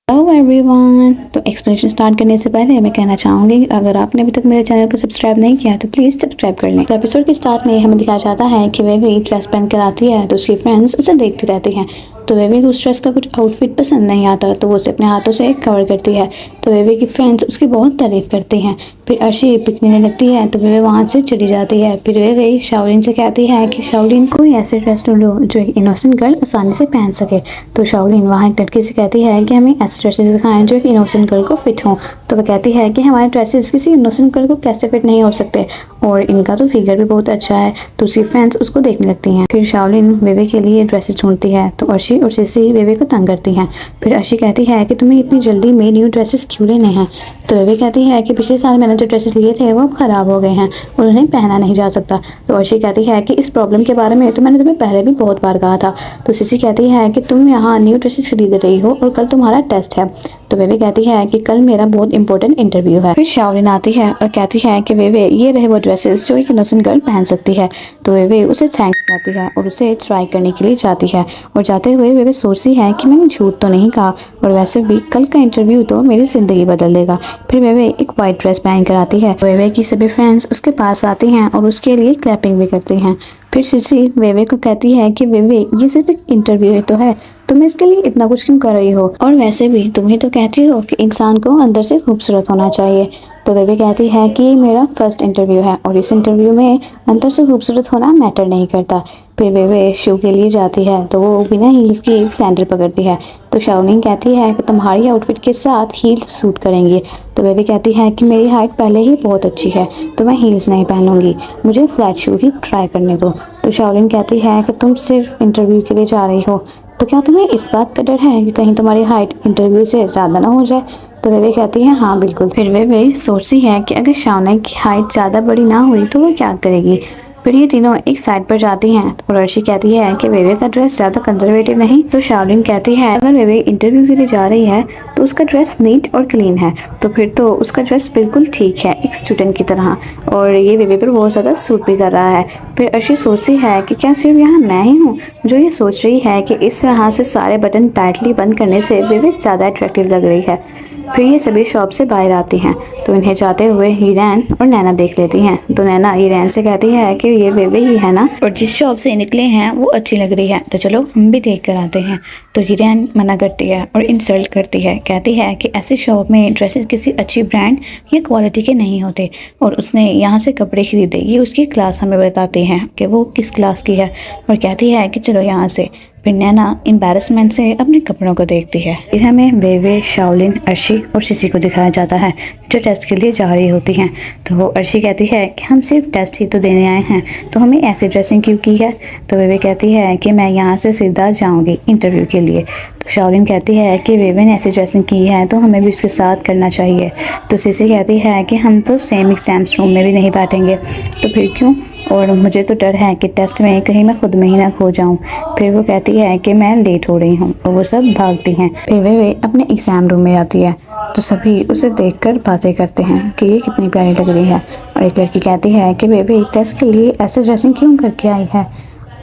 Hello everyone. तो explanation start करने से पहले मैं कहना चाहूँगी अगर आपने अभी तक मेरे चैनल को सब्सक्राइब नहीं किया तो प्लीज़ सब्सक्राइब कर लें। तो एपिसोड के स्टार्ट में हमें दिखाया जाता है कि वे भी ड्रेस पहन कर आती है तो उसकी फ्रेंड्स उसे देखती रहती हैं। तो वेवी को उस ड्रेस का कुछ आउटफिट पसंद नहीं आता तो वो उसे अपने हाथों से कवर करती है। तो वेवी की फ्रेंड्स उसकी बहुत तारीफ करती हैं। फिर अर्शी पिकने लगती है तो वेवी वहाँ से चली जाती है। फिर वेवी शाओलिन से कहती है कि शाओलिन कोई ऐसे ड्रेस ढूंढो जो एक इनोसेंट गर्ल आसानी से पहन सके। तो शाओलिन वहाँ एक लड़की से कहती है कि हमें ऐसे ड्रेसेस दिखाएं जो एक इनोसेंट गर्ल को फिट हों। तो वह कहती है कि हमारे ड्रेसेस किसी इनोसेंट गर्ल को कैसे फिट नहीं हो सकते और इनका तो फिगर भी बहुत अच्छा है। तो उसकी फ्रेंड्स उसको देखने लगती हैं। फिर शाओलिन वेवी के लिए ड्रेसेस ढूंढती है तो अर्शी और सिसी वेवी को तंग करती हैं। फिर अर्शी कहती है कि तुम्हें इतनी जल्दी में न्यू ड्रेसेस क्यों लेने हैं। तो वेवी कहती है कि पिछले साल मैंने जो ड्रेसेस लिए थे वो अब ख़राब हो गए हैं और उन्हें पहना नहीं जा सकता। तो अर्शी कहती है कि इस प्रॉब्लम के बारे में तो मैंने तुम्हें पहले भी बहुत बार कहा था। तो सिसी कहती है कि तुम यहाँ न्यू ड्रेसेस खरीद रही हो और कल तुम्हारा टेस्ट है। तो वेवी कहती है कि कल मेरा बहुत इंपॉर्टेंट इंटरव्यू है। फिर शाओलिन आती है और कहती है कि वेवे ये रहे वो ड्रेसेस जो एक इनोसेंट गर्ल पहन सकती है। तो वेवे उसे थैंक्स कहती है और उसे ट्राई करने के लिए जाती है। और जाते हुए वेवे सोचती है कि मैंने झूठ तो नहीं कहा और वैसे भी कल का इंटरव्यू तो मेरी ज़िंदगी बदल देगा। फिर वेवे एक वाइट ड्रेस पहन कर आती है। वेवे की सभी फ्रेंड्स उसके पास आती हैं और उसके लिए क्लैपिंग भी करती हैं। फिर सिसी वेवे को कहती है कि वेवे ये सिर्फ एक इंटरव्यू ही तो है, तुम इसके लिए इतना कुछ क्यों कर रही हो और वैसे भी तुम ही तो कहती हो कि इंसान को अंदर से खूबसूरत होना चाहिए। तो वेवे कहती है कि ये मेरा फर्स्ट इंटरव्यू है और इस इंटरव्यू में अंदर से खूबसूरत होना मैटर नहीं करता। फिर वेवे शू के लिए जाती है तो वो बिना हील्स की एक सैंडल पकड़ती है। तो शाओलिन कहती है कि तुम्हारी आउटफिट के साथ हील्स सूट करेंगे। तो वेवे कहती है कि मेरी हाइट पहले ही बहुत अच्छी है तो मैं हील्स नहीं पहनूंगी, मुझे फ्लैट शू ही ट्राई करने दो। तो शाओलिन कहती है कि तुम सिर्फ इंटरव्यू के लिए जा रही हो तो क्या तुम्हें इस बात का डर है कि कहीं तुम्हारी हाइट इंटरव्यू से ज़्यादा ना हो जाए। तो वेवे कहती है हाँ बिल्कुल। फिर वेवे सोचती है कि अगर शाओलिन की हाइट ज़्यादा बड़ी ना हुई तो वो क्या करेगी। फिर ये तीनों एक साइड पर जाती हैं और अर्शी कहती है कि वेवे का ड्रेस ज़्यादा कंजर्वेटिव नहीं। तो शाओलिन कहती है अगर वेवे इंटरव्यू के लिए जा रही है तो उसका ड्रेस नीट और क्लीन है तो फिर तो उसका ड्रेस बिल्कुल ठीक है एक स्टूडेंट की तरह और ये वेवे पर बहुत ज़्यादा सूट भी कर रहा है। फिर अर्शी सोचती है कि क्या सिर्फ यहाँ मैं ही हूँ जो ये सोच रही है कि इस तरह से सारे बटन टाइटली बंद करने से वेवे ज़्यादा अट्रैक्टिव लग रही है। फिर ये सभी शॉप से बाहर आती हैं तो इन्हें जाते हुए हीरेन और नैना देख लेती हैं। तो नैना हीरेन से कहती है कि ये वेवे ही है ना और जिस शॉप से निकले हैं वो अच्छी लग रही है तो चलो हम भी देख कर आते हैं। तो हीरेन मना करती है और इंसल्ट करती है, कहती है कि ऐसी शॉप में ड्रेसेस किसी अच्छी ब्रांड या क्वालिटी के नहीं होते और उसने यहाँ से कपड़े खरीदे ये उसकी क्लास हमें बताती हैं कि वो किस क्लास की है और कहती है कि चलो यहाँ से। फिर नैना एम्बैरसमेंट से अपने कपड़ों को देखती है। फिर हमें वेवे, शाओलिन, अर्शी और सिसी को दिखाया जाता है जो टेस्ट के लिए जा रही होती हैं। तो वो अर्शी कहती है कि हम सिर्फ टेस्ट ही तो देने आए हैं तो हमें ऐसी ड्रेसिंग क्यों की है। तो वेवे कहती है कि मैं यहाँ से सीधा जाऊँगी इंटरव्यू के लिए। तो शाओलिन कहती है कि वेवे ने ऐसी ड्रेसिंग की है तो हमें भी उसके साथ करना चाहिए। तो सिसी कहती है कि हम तो सेम एग्जाम्स रूम में भी नहीं बैठेंगे तो फिर क्यों, और मुझे तो डर है कि टेस्ट में कहीं मैं खुद में ही ना खो जाऊं। फिर वो कहती है कि मैं लेट हो रही हूं और वो सब भागती हैं। फिर वे अपने एग्ज़ाम रूम में आती है तो सभी उसे देखकर बातें करते हैं कि ये कितनी प्यारी लग रही है और एक लड़की कहती है कि वे टेस्ट के लिए ऐसे ड्रेसिंग क्यों करके आई है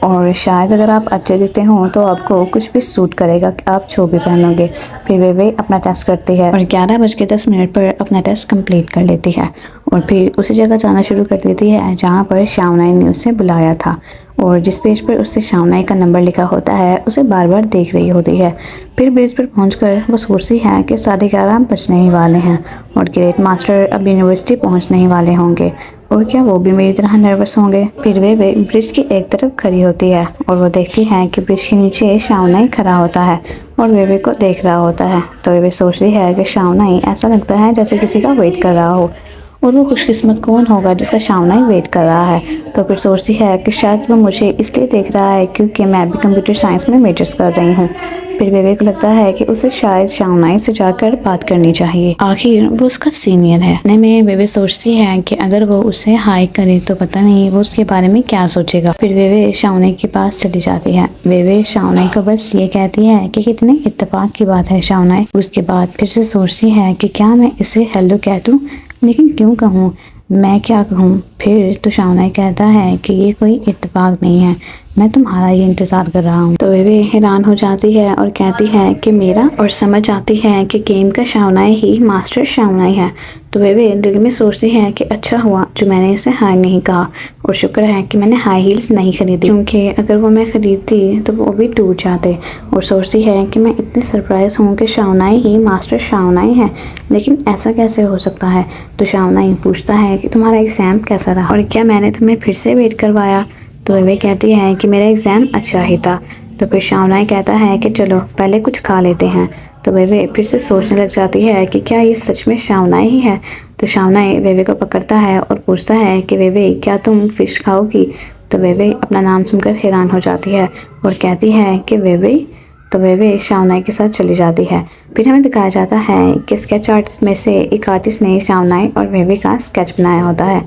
और शायद अगर आप अच्छे दिखते हो तो आपको कुछ भी सूट करेगा कि आप जो भी पहनोगे। फिर वे अपना टेस्ट करती है और 11:10 पर अपना टेस्ट कंप्लीट कर लेती है और फिर उसी जगह जाना शुरू कर देती है जहाँ पर शाओनाई ने उसे बुलाया था और जिस पेज पर उससे शाओनाई का नंबर लिखा होता है उसे बार बार देख रही होती है। फिर ब्रिज पर पहुंचकर वो सोचती है कि 11:30 बजने ही वाले हैं और ग्रेट मास्टर अब यूनिवर्सिटी पहुंचने ही वाले होंगे और क्या वो भी मेरी तरह नर्वस होंगे। फिर वे ब्रिज की एक तरफ खड़ी होती है और वो देखती है कि ब्रिज के नीचे शाओनाई खड़ा होता है और वेवे को देख रहा होता है। तो वेवे सोचती है कि शाओनाई ऐसा लगता है जैसे किसी का वेट कर रहा हो और वो खुशकिस्मत कौन होगा जिसका शाओनाई वेट कर रहा है। तो फिर सोचती है कि शायद वो मुझे इसलिए देख रहा है क्योंकि मैं भी कंप्यूटर साइंस में मेजर्स कर रही हूँ। फिर वेवे को लगता है कि उसे शायद शाओनाई से जाकर बात करनी चाहिए, आखिर वो उसका सीनियर है। इतने में वेवे सोचती है कि अगर वो उसे हाई करे तो पता नहीं वो उसके बारे में क्या सोचेगा। फिर वेवे शाओनाई के पास चली जाती है। वेवे शाओनाई को बस ये कहती है कि कितने इत्तेफाक की बात है शाओनाई। उसके बाद फिर से सोचती है कि क्या मैं इसे हेलो कह दूं, लेकिन क्यों कहूँ। मैं क्या कहूँ। फिर तो शाओनाई कहता है कि ये कोई इत्तेफाक नहीं है, मैं तुम्हारा ही इंतज़ार कर रहा हूँ। तो वे हैरान हो जाती है और कहती है कि मेरा, और समझ आती है कि गेम का शाओनाई ही मास्टर शाओनाई है। तो वे दिल में सोचती है कि अच्छा हुआ जो मैंने इसे हाय नहीं कहा, और शुक्र है कि मैंने हाई हील्स नहीं खरीदी, क्योंकि अगर वो मैं खरीदती तो वो भी टूट जाते। और सोचती है कि मैं इतनी सरप्राइज़ हूँ कि शाओनाई ही मास्टर शाओनाई है, लेकिन ऐसा कैसे हो सकता है। तो शाओनाई पूछता है कि तुम्हारा एग्ज़ाम कैसा रहा, और क्या मैंने तुम्हें फिर से वेट करवाया। तो वे कहती है कि मेरा एग्ज़ाम अच्छा ही था। तो फिर शाओनाई कहता है कि चलो पहले कुछ खा लेते हैं। तो वे फिर से सोचने लग जाती है कि क्या ये सच में शाओनाई ही है। तो शाओनाई वेवे को पकड़ता है और पूछता है कि वेवे क्या तुम फ़िश खाओगी। तो वेवे अपना नाम सुनकर हैरान हो जाती है और कहती है कि वेवे। तो वेवे शाओनाई के साथ चली जाती है। फिर हमें दिखाया जाता है कि स्केच आर्टिस्ट में से एक आर्टिस्ट ने शाओनाई और वेवे का स्केच बनाया होता है।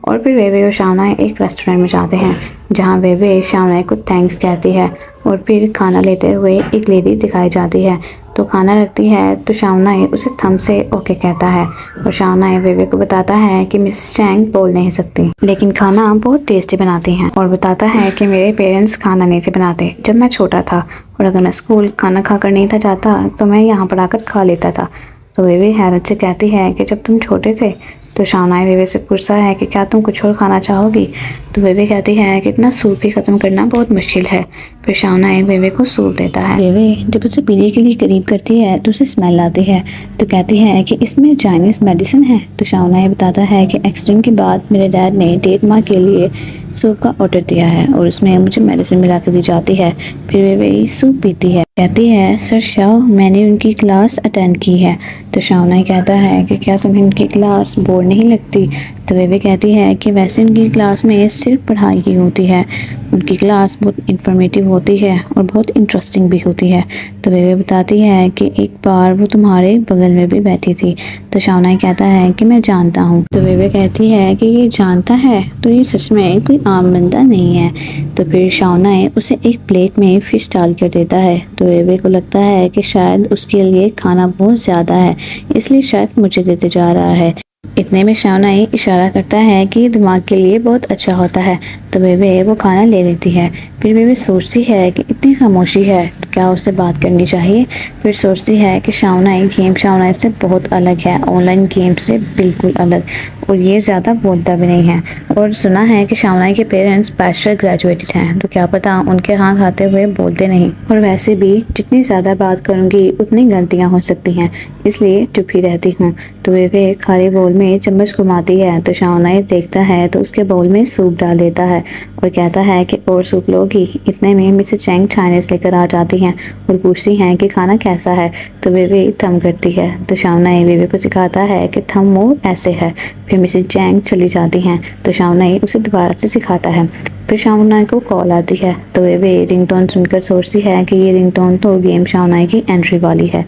और फिर वेवे और शाओनाई एक रेस्टोरेंट में जाते हैं, जहां वेवे शाओनाई को थैंक्स कहती है। और फिर खाना लेते हुए एक लेडी दिखाई जाती है। तो खाना रखती है तो शाओनाई उसे थम से ओके कहता है, और शाओनाई वेवे को बताता है कि मिस चैंग बोल नहीं सकती, लेकिन खाना बहुत टेस्टी बनाती हैं। और बताता है कि मेरे पेरेंट्स खाना नहीं थे बनाते जब मैं छोटा था, और अगर मैं स्कूल खाना खाकर नहीं था जाता तो मैं यहाँ पर आकर खा लेता था। तो वेवे हैरत से कहती है कि जब तुम छोटे थे। तो शाओनाई वेवे से पूछता है कि क्या तुम कुछ और खाना चाहोगी। तो वेवे कहती है कि इतना सूप ही ख़त्म करना बहुत मुश्किल है। फिर शाओनाई वेवे को सूप देता है। वेवे जब उसे पीने के लिए करीब करती है तो उसे स्मेल आती है। तो कहती है कि इसमें चाइनीज़ मेडिसिन है। तो शाओनाई बताता है कि एक्सीडेंट के बाद मेरे डैड ने 1.5 माह के लिए सूप का ऑर्डर दिया है, और उसमें मुझे मेडिसिन मिला कर दी जाती है। फिर वेवे सूप पीती है। कहती है सर शाओ, मैंने उनकी क्लास अटेंड की है। तो शाओनाई कहता है कि क्या तुम्हें उनकी क्लास बोर नहीं लगती। तो वेवे कहती है कि वैसे उनकी क्लास में सिर्फ पढ़ाई ही होती है, उनकी क्लास बहुत इन्फॉर्मेटिव होती है और बहुत इंटरेस्टिंग भी होती है। तो वेवे बताती है कि एक बार वो तुम्हारे बगल में भी बैठी थी। तो शाओनाई कहता है कि मैं जानता हूँ। तो वेवे कहती है कि ये जानता है तो ये सच में कोई आम बंदा नहीं है। तो फिर शाओनाई उसे एक प्लेट में फ़िश डाल कर देता है। तो वेवे को लगता है कि शायद उसके लिए खाना बहुत ज़्यादा है, इसलिए शायद मुझे देते जा रहा है। इतने में शाओनाई इशारा करता है कि दिमाग के लिए बहुत अच्छा होता है। तो वेवे वो खाना ले लेती है। फिर वेवे सोचती है कि इतनी खामोशी है तो क्या उससे बात करनी चाहिए। फिर सोचती है कि शाओनाई गेम शाओनाई से बहुत अलग है, ऑनलाइन गेम से बिल्कुल अलग, और ये ज़्यादा बोलता भी नहीं है। और सुना है कि शाओनाई के पेरेंट्स बैचलर ग्रेजुएटेड हैं, तो क्या पता उनके हाथ खाते हुए बोलते नहीं। और वैसे भी जितनी ज़्यादा बात करूँगी उतनी गलतियाँ हो सकती हैं, इसलिए चुप ही रहती हूँ। तो वे खाली बोल में चम्मच घुमाती है। तो शाओनाई देखता है तो उसके बाउल में सूप डाल देता है और कहता है कि और सूप लोगी। इतने में मिसेस चैंग चाइनीज़ लेकर आ जाती हैं और पूछती हैं कि खाना कैसा है। तो वेवे थम करती है। तो शाओनाई वेवे को सिखाता है कि थम वो ऐसे है। फिर मिसेस चैंग चली जाती हैं। तो शाओनाई उसे दोबारा से सिखाता है। फिर शाओनाई को कॉल आती है। तो वेवे रिंगटोन सुनकर सोचती है कि ये रिंगटोन तो गेम शाओनाई की एंट्री वाली है।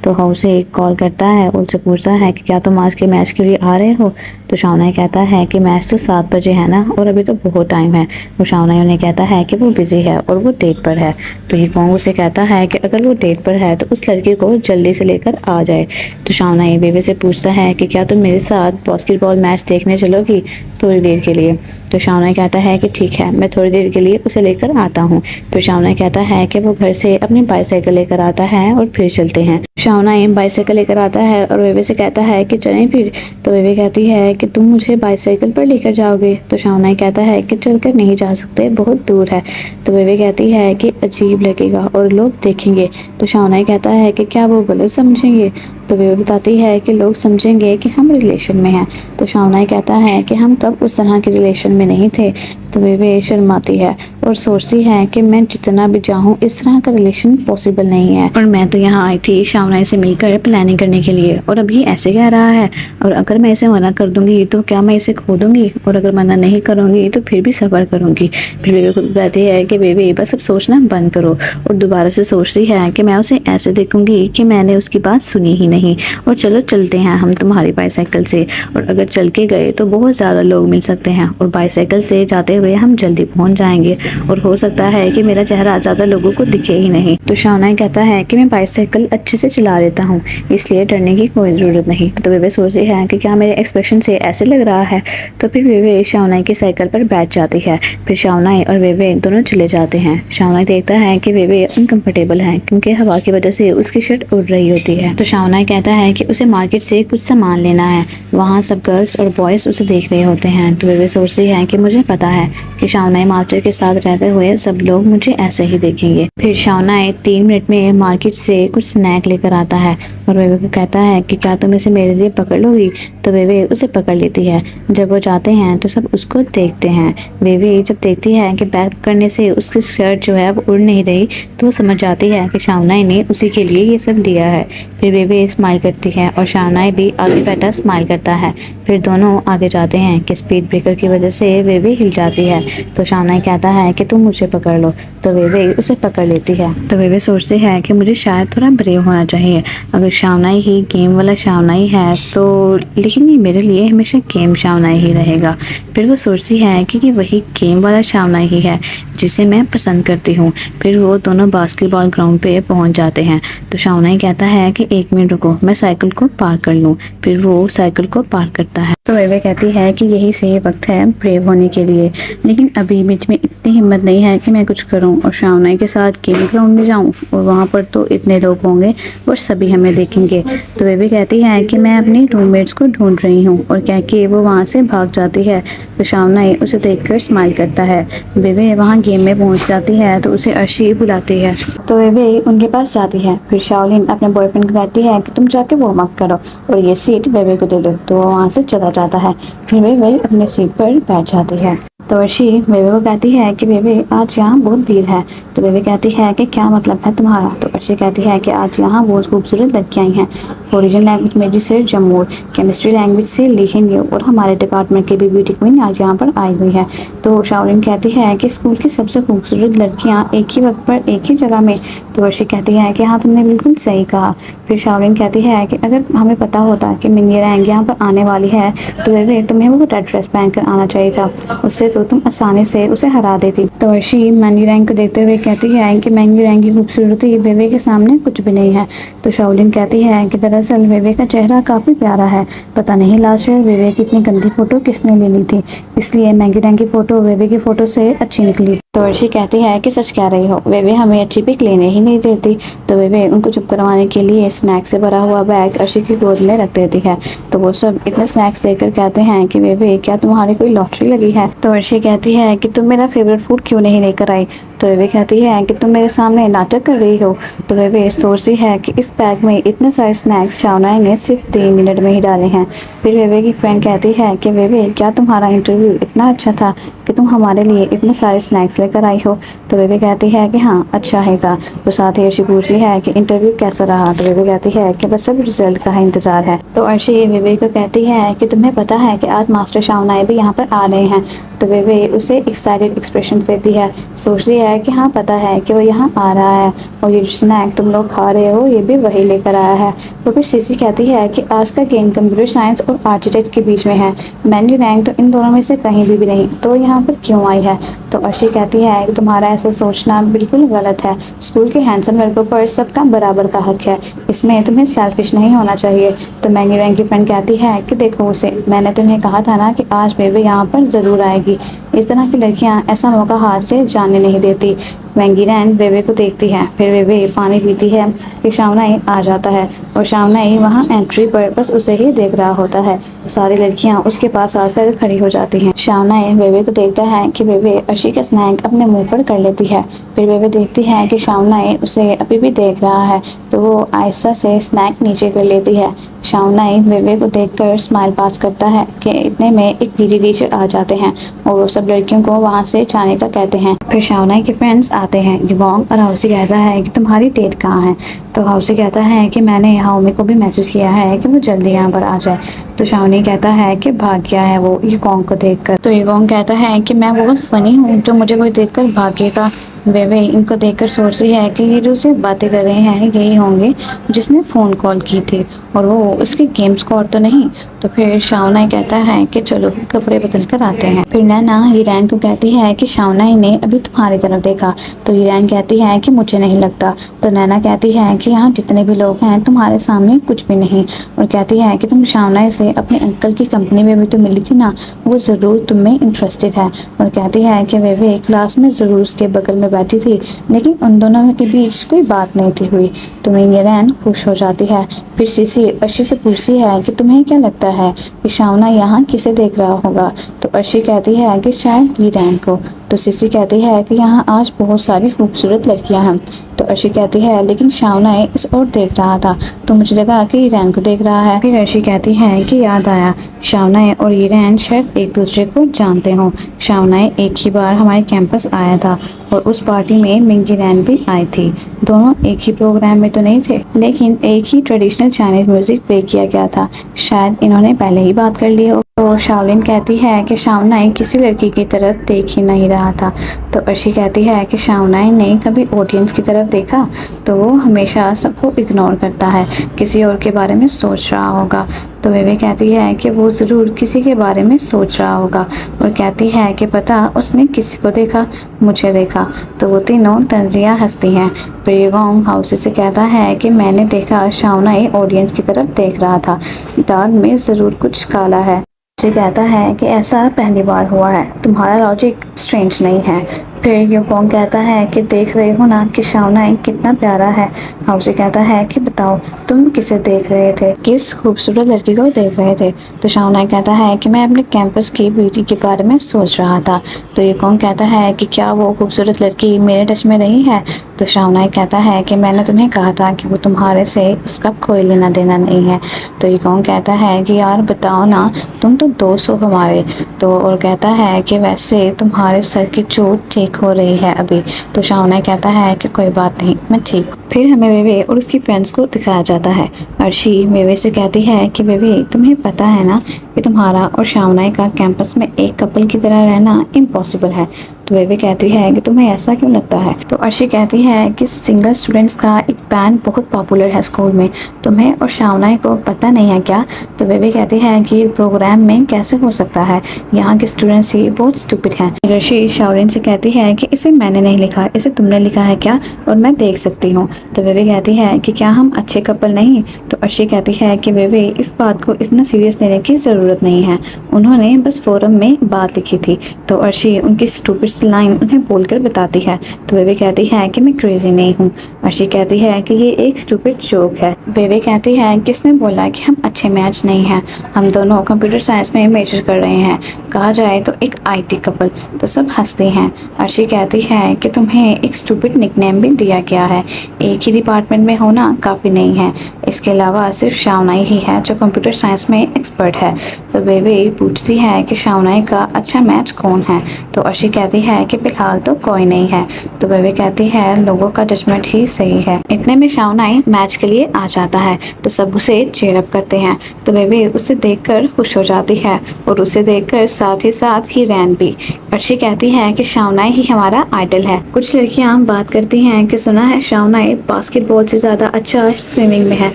तो हाउस से एक कॉल करता है और उनसे पूछता है कि क्या तुम आज के मैच के लिए आ रहे हो। तो शाओनाई कहता है कि मैच तो 7 बजे है ना, और अभी तो बहुत टाइम है। तो शाओनाई उन्हें कहता है कि वो बिजी है और वो डेट पर है। तो ये कॉन्ग उसे कहता है कि अगर वो डेट पर है तो उस लड़की को जल्दी से लेकर आ जाए। तो शाओनाई बेबे से पूछता है कि क्या तुम मेरे साथ बास्केटबॉल मैच देखने चलोगी थोड़ी देर के लिए। तो शाओनाई कहता है कि ठीक है, मैं थोड़ी देर के लिए उसे लेकर आता हूँ। फिर शाओनाई कहता है कि वो घर से अपनी बाईसाइकिल लेकर आता है और फिर चलते हैं। शाओनाई बाईसाइकिल लेकर आता है और वेवे से कहता है कि चलें फिर। तो वेवे कहती है कि तुम मुझे बाईसाइकिल पर लेकर जाओगे। तो शाओनाई कहता है कि चलकर नहीं जा सकते, बहुत दूर है। तो वेवे कहती है कि अजीब लगेगा और लोग देखेंगे। तो शाओनाई कहता है कि क्या वो गलत समझेंगे। तो वेवे बताती है कि लोग समझेंगे कि हम रिलेशन में हैं। तो शाओनाई कहता है कि हम कब उस तरह के रिलेशन में नहीं थे। तो वेवे शर्माती है और सोचती है कि मैं जितना भी चाहूँ इस तरह का रिलेशन पॉसिबल नहीं है, और मैं तो यहाँ आई थी शाओनाई से मिलकर प्लानिंग करने के लिए, और अभी ऐसे कह रहा है। और अगर मैं इसे मना कर दूंगी तो क्या मैं इसे खो दूंगी, और अगर मना नहीं करूंगी तो फिर भी सफ़र करूंगी। फिर वेवे खुद कहती है कि वेवे बस अब सोचना बंद करो, और दोबारा से सोचती है कि मैं उसे ऐसे देखूंगी कि मैंने उसकी बात सुनी ही नहीं, और चलो चलते हैं हम तुम्हारी बाईसाइकिल से, और अगर चल के गए तो बहुत ज़्यादा लोग मिल सकते हैं, और बाईसाइकिल से जाते हुए हम जल्दी पहुंच जाएंगे, और हो सकता है कि मेरा चेहरा ज़्यादा लोगों को दिखे ही नहीं। तो शाओनाई कहता है कि मैं बाइसाइकिल अच्छे से चला लेता हूँ, इसलिए डरने की कोई ज़रूरत नहीं। तो वेवे सोचती है कि क्या मेरे एक्सप्रेशन से ऐसे लग रहा है। तो फिर वेवे शाओनाई की साइकिल पर बैठ जाती है। फिर शाओनाई और वेवे दोनों चले जाते हैं। शाओनाई देखता है कि वेवे अनकंफर्टेबल है क्योंकि हवा की वजह से उसकी शर्ट उड़ रही होती है। तो शाओनाई कहता है कि उसे मार्केट से कुछ सामान लेना है। वहाँ सब गर्ल्स और बॉयज़ उसे देख रहे होते हैं। तो वेवे सोचती है कि मुझे पता है कि शाओनाई मास्टर के साथ रहते हुए सब लोग मुझे ऐसे ही देखेंगे। फिर शाओनाई 3 मिनट में मार्केट से कुछ स्नैक लेकर आता है और वेवे को कहता है कि क्या तुम इसे मेरे लिए पकड़ लोगी। तो वेवे उसे पकड़ लेती है। जब वो जाते हैं तो सब उसको देखते हैं। वेवे जब देखती है कि बैग पकड़ने से उसकी शर्ट जो है वो उड़ नहीं रही, तो वो समझ जाती है कि शाओनाई ने उसी के लिए ये सब लिया है। फिर वेवे स्माइल करती है और शाओनाई भी आगे बैठा स्माइल करता है। फिर दोनों आगे जाते हैं कि स्पीड ब्रेकर की वजह से वेवे हिल जाती है। तो शाओनाई कहता है कि तुम मुझे पकड़ लो। तो वेवे उसे पकड़ लेती है। तो वेवे सोचती है कि मुझे शायद थोड़ा ब्रेव होना चाहिए। अगर शाओनाई ही गेम वाला शाओनाई है तो, लेकिन ये मेरे लिए हमेशा गेम शाओनाई ही रहेगा। फिर वो सोचती है कि वही गेम वाला शाओनाई ही है जिसे मैं पसंद करती हूँ। फिर वो दोनों बास्केटबॉल ग्राउंड पे पहुंच जाते हैं। तो शाओनाई कहता है कि 1 मिनट रुको, मैं साइकिल को पार्क कर लूँ। फिर वो साइकिल को पार्क करता है। तो वेवे कहती है कि यही सही वक्त है ब्रेव होने के लिए, लेकिन अभी मुझ में इतनी हिम्मत नहीं है कि मैं कुछ करूं और शाओनाई के साथ गेम ग्राउंड में जाऊं और वहां पर तो इतने लोग होंगे और सभी हमें देखेंगे। तो वेवे कहती है कि मैं अपनी रूममेट्स को ढूंढ रही हूं और कह के वो वहां से भाग जाती है। तो शाओनाई उसे देखकर स्माइल करता है। वेवे वहां गेम में पहुंच जाती है तो उसे अर्शी बुलाती है। तो वेवे उनके पास जाती है। फिर शाओलिन अपने बॉयफ्रेंड को कहती है कि तुम जाके वार्म अप करो और ये सीट वेवे को दे दो। तो वो वहाँ से चला जाता है। फिर वेवे अपने सीट पर बैठ जाती है। तो अर्शी वेवे को कहती है कि वेवे आज यहाँ बहुत भीड़ है। तो वेवे कहती है कि क्या मतलब है तुम्हारा। तो अर्शी कहती है कि आज यहाँ बहुत खूबसूरत लड़कियाँ आई हैं। ओरिजिनल लैंग्वेज मेरी से जम्मू, केमिस्ट्री लैंग्वेज से लिखिन यू और हमारे डिपार्टमेंट की भी ब्यूटी क्वीन आज यहाँ पर आई हुई है। तो शाओलिन कहती है कि स्कूल की सबसे खूबसूरत लड़कियाँ एक ही वक्त पर एक ही जगह में। तो अर्शी कहती है कि हाँ तुमने बिल्कुल सही कहा। फिर शाओलिन कहती है कि अगर हमें पता होता कि मिंगी रैंग यहाँ पर आने वाली है तो वेवे तुम्हें वो रेड ड्रेस पहन कर आना चाहिए था, उससे तो तुम आसानी से उसे हरा देती। तो अर्शी मैंगी रैंग को देखते हुए कहती है कि मैंगी रैंग की खूबसूरती वेवे के सामने कुछ भी नहीं है। तो शाओलिन कहती है कि दरअसल वेवे का चेहरा काफ़ी प्यारा है, पता नहीं लास्ट ईयर वेवे की इतनी गंदी फोटो किसने ले ली थी, इसलिए मैंगी रैंग की फ़ोटो वेवे की फ़ोटो से अच्छी निकली। तो अर्शी कहती है कि सच कह रही हो, वेवे हमें अच्छी पिक लेने ही नहीं देती। तो वेवे उनको चुप करवाने के लिए स्नैक से भरा हुआ बैग अर्शी की गोद में रख देती है। तो वो सब इतने स्नैक्स देकर कहते हैं कि वेवे क्या तुम्हारी कोई लॉटरी लगी है। तो अर्शी कहती है कि तुम मेरा फेवरेट फूड क्यों नहीं लेकर आई। तो वेवे कहती है कि तुम मेरे सामने नाटक कर रही हो। तो वेवे सोचती है कि इस बैग में इतने सारे स्नैक्स शाओनाई ने सिर्फ 3 मिनट में ही डाले हैं। फिर वेवे की फ्रेंड कहती है कि वेवे क्या तुम्हारा इंटरव्यू इतना अच्छा था कि तुम हमारे लिए इतने सारे स्नैक्स लेकर आई हो। तो वेवे कहती है कि हाँ अच्छा ही था। तो साथ ही अर्शी पूछती है कि इंटरव्यू कैसा रहा। तो वेवे कहती है कि बस सब रिजल्ट का ही इंतजार है। तो अर्शी वेवे को कहती है कि तुम्हें पता है कि आज मास्टर शाओनाई भी यहाँ पर आ रहे हैं। तो वेवे उसे एक्साइटेड एक्सप्रेशन देती है, सोचती है कि हाँ पता है कि वो यहाँ आ रहा है और ये स्नैक तुम लोग खा रहे हो ये भी वही लेकर आया है। तो फिर सीसी कहती है कि आज का गेम कंप्यूटर साइंस और आर्किटेक्ट के बीच में है, मैंगी रैंक तो इन दोनों में से कहीं भी नहीं, तो यहाँ पर क्यों आई है। तो अर्शी कहती है कि तुम्हारा ऐसा सोचना बिल्कुल गलत है, स्कूल के हैंडसम लड़कों पर सबका बराबर का हक है, इसमें तुम्हें सेल्फिश नहीं होना चाहिए। तो मैंगी रैंक की फ्रेंड कहती है कि देखो उसे, मैंने तुम्हें कहा था ना कि आज वेवे यहाँ पर ज़रूर आएगी, इस तरह की लड़कियाँ ऐसा मौका हाथ से जाने नहीं देती। मैंगी रैंक वेवे को देखती है, फिर वेवे पानी पीती है कि शाओनाई आ जाता है और शाओनाई वहाँ एंट्री पर बस उसे ही देख रहा होता है। सारी लड़कियाँ उसके पास आकर खड़ी हो जाती हैं। शाओनाई वेवे को देखता है कि वेवे अर्शी का स्नैक अपने मुंह पर कर लेती है। फिर वेवे देखती है कि शाओनाई उसे अभी भी देख रहा है तो वो आहिस्ता से स्नैक नीचे कर लेती है। शाओनाई वेवे को देखकर स्माइल पास करता है कि इतने में एक पीटी टीचर आ जाते हैं और वो सब लड़कियों को वहाँ से जाने का कहते हैं। फिर शाओनाई के फ्रेंड्स आते हैं। युवांग और हाउसी कहता है कि तुम्हारी डेट कहाँ है। तो हाउसी कहता है कि मैंने हाओमी को भी मैसेज किया है कि वो जल्दी यहाँ पर आ जाए। तो शाओनी कहता है कि भाग गया है वो युवांग को देखकर। तो युवांग कहता है कि मैं बहुत फनी हूँ जो मुझे कोई देखकर भागेगा। वे इनको देखकर सोचती है कि ये जो सिर्फ बातें कर रहे हैं यही होंगे जिसने फ़ोन कॉल की थी और वो उसके गेम स्क्वाड तो नहीं। तो फिर शाओनाई कहता है कि चलो कपड़े बदल कर आते हैं। फिर नैना हीरेन को कहती है कि शाओनाई ने अभी तुम्हारी तरफ देखा। तो हीरेन कहती है कि मुझे नहीं लगता। तो नैना कहती है कि यहाँ जितने भी लोग हैं तुम्हारे सामने कुछ भी नहीं, और कहती है कि तुम शाओनाई से अपने अंकल की कंपनी में भी तो मिली थी ना, वो ज़रूर तुम में इंटरेस्टेड है। और कहती है कि वे क्लास में ज़रूर उसके बगल में बैठी थी, लेकिन उन दोनों के बीच कोई बात नहीं थी हुई। तो हीरेन खुश हो जाती है। फिर सीसी अर्शी से पूछती है कि तुम्हें क्या लगता है कि शाओनाई यहाँ किसे देख रहा होगा। तो अर्शी कहती है कि शायद हीरेन को। तो सीसी कहती है कि यहाँ आज बहुत सारी खूबसूरत लड़कियाँ हैं। तो अर्शी कहती है लेकिन शाओनाई इस ओर देख रहा था, तो मुझे लगा कि हीरेन को देख रहा है। फिर अर्शी कहती है कि याद आया, शाओनाई और हीरेन शायद एक दूसरे को जानते हों। शाओनाई एक ही बार हमारे कैंपस आया था और उस पार्टी में मिंगी रैन भी आई थी। दोनों एक ही प्रोग्राम में तो नहीं थे, लेकिन एक ही ट्रेडिशनल चाइनीज म्यूजिक प्ले किया गया था। शायद इन्होंने पहले ही बात कर ली हो। तो शाओलिन कहती है कि शाओनाई किसी लड़की की तरफ देख ही नहीं रहा था। तो अर्शी कहती है कि शाओनाई ने कभी ऑडियंस की तरफ देखा, तो वो हमेशा सबको इग्नोर करता है, किसी और के बारे में सोच रहा होगा। तो वे कहती है कि वो ज़रूर किसी के बारे में सोच रहा होगा, और कहती है कि पता उसने किसी को देखा, मुझे देखा। तो वो तीनों तंजिया हंसती हैं। फिर येगोंग हाउसी से कहता है कि मैंने देखा शाओनाई ऑडियंस की तरफ देख रहा था, दाल में ज़रूर कुछ काला है। जी कहता है कि ऐसा पहली बार हुआ है, तुम्हारा लॉजिक स्ट्रेंज नहीं है। फिर योगोंग कहता है कि देख रहे हो ना कि शाओनाई कितना प्यारा है। हाउसी कहता है कि बताओ तुम किसे देख रहे थे, किस खूबसूरत लड़की को देख रहे थे। तो शाओनाई कहता है कि मैं अपने कैंपस की ब्यूटी के बारे में सोच रहा था। तो योगोंग कहता है कि क्या वो खूबसूरत लड़की मेरे टच में नहीं है। तो शाओनाई कहता है कि मैंने तुम्हें कहा था कि वो तुम्हारे से उसका कोई लेना देना नहीं है। तो योगोंग कहता है कि यार बताओ ना, तुम तो दोस्त हो हमारे। तो और कहता है कि वैसे तुम्हारे सर की चोट ठीक हो रही है अभी। तो शाओनाई कहता है कि कोई बात नहीं, मैं ठीक। फिर हमें वेवे और उसकी फ्रेंड्स को दिखाया जाता है। अर्शी वेवे से कहती है कि वेवे तुम्हें पता है ना कि तुम्हारा और शाओनाई का कैंपस में एक कपल की तरह रहना इम्पॉसिबल है। तो वेवे कहती है कि तुम्हें ऐसा क्यों लगता है। तो अर्शी कहती है कि सिंगल स्टूडेंट्स का एक बैंड बहुत पॉपुलर है स्कूल में, तुम्हें और शाओनाई को पता नहीं है क्या। तो वेवे कहती है कि प्रोग्राम में कैसे हो सकता है, यहाँ के स्टूडेंट्स ही बहुत स्टूपिड हैं। अर्शी शाओलिन से कहती है कि इसे मैंने नहीं लिखा, इसे तुमने लिखा है क्या, और मैं देख सकती हूँ। तो वेवे कहती है कि क्या हम अच्छे कपल नहीं। तो अर्शी कहती है कि वेवे इस बात को इतना सीरियस लेने की ज़रूरत नहीं है, उन्होंने बस फोरम में बात लिखी थी। तो अर्शी उनकी स्टूपिड लाइन उन्हें बोलकर बताती है। तो वेवे कहती है कि मैं क्रेजी नहीं हूँ। अर्शी कहती है कि ये एक स्टूपिड जोक है। वेवे कहती है किसने बोला कि हम अच्छे मैच नहीं हैं, हम दोनों कंप्यूटर साइंस में मेजर कर रहे हैं, कहा जाए तो एक IT कपल। तो सब हंसते हैं। अर्शी कहती है कि तुम्हें एक स्टूपिड निकनेम भी दिया गया है, एक ही डिपार्टमेंट में होना काफ़ी नहीं है, इसके अलावा सिर्फ शाओनाई ही है जो कंप्यूटर साइंस में एक्सपर्ट है। तो वेवे पूछती है कि शाओनाई का अच्छा मैच कौन है। तो अर्शी कहती है कि फिलहाल तो कोई नहीं है। तो वेवे कहती है लोगों का जजमेंट ही सही है। इतने में शाओनाई मैच के लिए आ जाता है, तो सब उसे चीयर अप करते हैं। तो वेवे उसे देखकर खुश हो जाती है, और उसे देखकर साथ ही साथ हीरेन भी। अर्शी कहती है कि शाओनाई ही हमारा आइडल है। कुछ लड़कियां बात करती हैं कि सुना है शाओनाई बास्केटबॉल से ज़्यादा अच्छा स्विमिंग में है,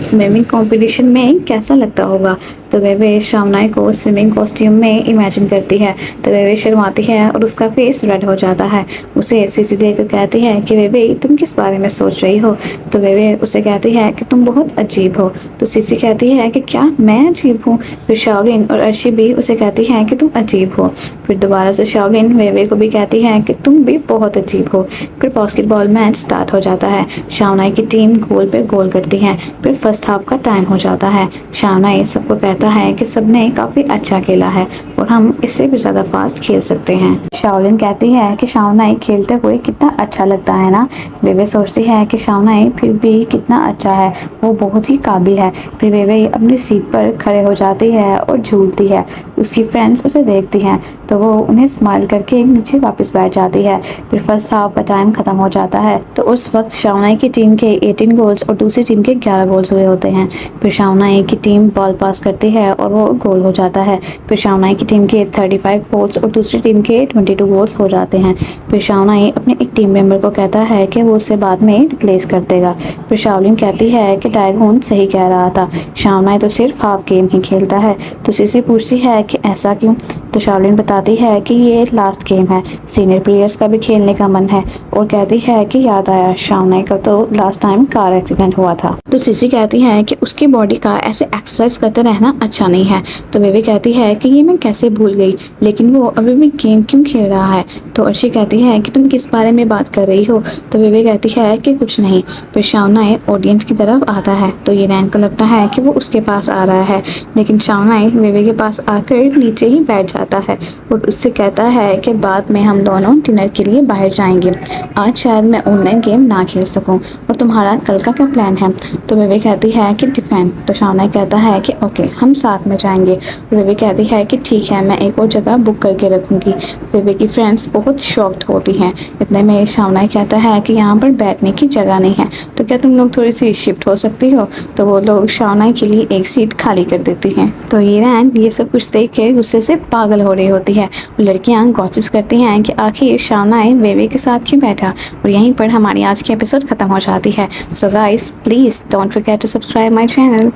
स्विमिंग कंपटीशन में कैसा लगता होगा। तो वेवे शाओनाई को स्विमिंग कॉस्ट्यूम में इमेजिन करती है। तो वेवे शर्माती है और उसका फेस रेड हो जाता है। उसे सीसी देखकर कहती है कि वेवे तुम किस बारे में सोच रही हो। तो वेवे उसे कहती है कि तुम बहुत अजीब हो। तो सीसी कहती है कि क्या मैं अजीब हूँ। फिर शाओलिन और अर्शी भी उसे कहती हैं कि तुम अजीब हो। फिर दोबारा से शाओलिन वेवे को भी कहती है कि तुम भी बहुत अजीब हो। फिर बास्केटबॉल मैच स्टार्ट हो जाता है। शाओनाई की टीम गोल पे गोल करती है। फिर फर्स्ट हाफ का टाइम हो जाता है। शाओनाई सबको कहता है कि सबने काफ़ी अच्छा खेला है और हम इससे भी ज़्यादा फास्ट खेल सकते हैं। शाओलिन कहती है कि शाओनाई खेलते हुए कितना अच्छा लगता है ना। वेवे सोचती है कि शाओनाई फिर भी कितना अच्छा है, वो बहुत ही काबिल है। फिर वेवे अपनी सीट पर खड़े हो जाती है और झूलती है। उसकी फ्रेंड्स उसे देखती हैं तो वो उन्हें स्माइल करके नीचे वापस बैठ जाती है। फिर फर्स्ट हाफ का टाइम खत्म हो जाता है। तो उस वक्त शाओनाई की टीम के 18 गोल्स और दूसरी टीम के 11 गोल्स हुए होते हैं। फिर शाओनाई की टीम बॉल पास करती जाती है और वो गोल हो जाता है। फिर शाओनाई की टीम के 35 वोट्स और दूसरी टीम के 22 वोट्स हो जाते हैं। फिर शाओनाई अपने एक टीम मेंबर को कहता है कि वो उसे बाद में रिप्लेस कर देगा। फिर शाओलिन कहती है कि डायगोन सही कह रहा था, शाओनाई तो सिर्फ हाफ गेम ही खेलता है। तो सीसी पूछती है कि ऐसा क्यों? तो शाओलिन बताती है कि ये लास्ट गेम है, सीनियर प्लेयर्स का भी खेलने का मन है, और कहती है कि याद आया शाओनाई का तो लास्ट टाइम कार एक्सीडेंट हुआ था। तो सीसी कहती है कि उसकी बॉडी का ऐसे एक्सरसाइज करते रहना अच्छा नहीं है। तो बेबी कहती है कि ये मैं कैसे भूल गई, लेकिन वो अभी भी गेम क्यों खेल रहा है? तो अर्शी कहती है कि तुम किस बारे में बात कर रही हो? तो बेबी कहती है कि कुछ नहीं। फिर शाओनाई ऑडियंस की तरफ आता है तो ये रैन को लगता है कि वो उसके पास आ रहा है, लेकिन शाओनाई बेबी के पास आकर नीचे ही बैठ जाता है और उससे कहता है कि बाद में हम दोनों डिनर के लिए बाहर जाएंगे, आज शायद मैं ऑनलाइन गेम ना खेल सकूं, और तुम्हारा कल का क्या प्लान है? तो बेबी कहती है कि डिफेंड। तो शाओनाई कहता है कि ओके हम साथ में जाएंगे। बेबी कहती है कि ठीक है, मैं एक और जगह बुक करके रखूंगी। बेबी की फ्रेंड्स बहुत शॉक्ड होती हैं। इतने में शाओनाई कहता है कि यहाँ पर बैठने की जगह नहीं है, तो क्या तुम लोग थोड़ी सी शिफ्ट हो सकती हो? तो वो लोग शाओनाई के लिए एक सीट खाली कर देती हैं। तो ये रैन ये सब कुछ देख के गुस्से से पागल हो रही होती है। लड़कियां गॉसिप्स करती हैं कि आखिर शाओनाई बेबी के साथ क्यों बैठा, और यहीं पर हमारी आज की एपिसोड खत्म हो जाती है। So guys please don't forget to subscribe my channel.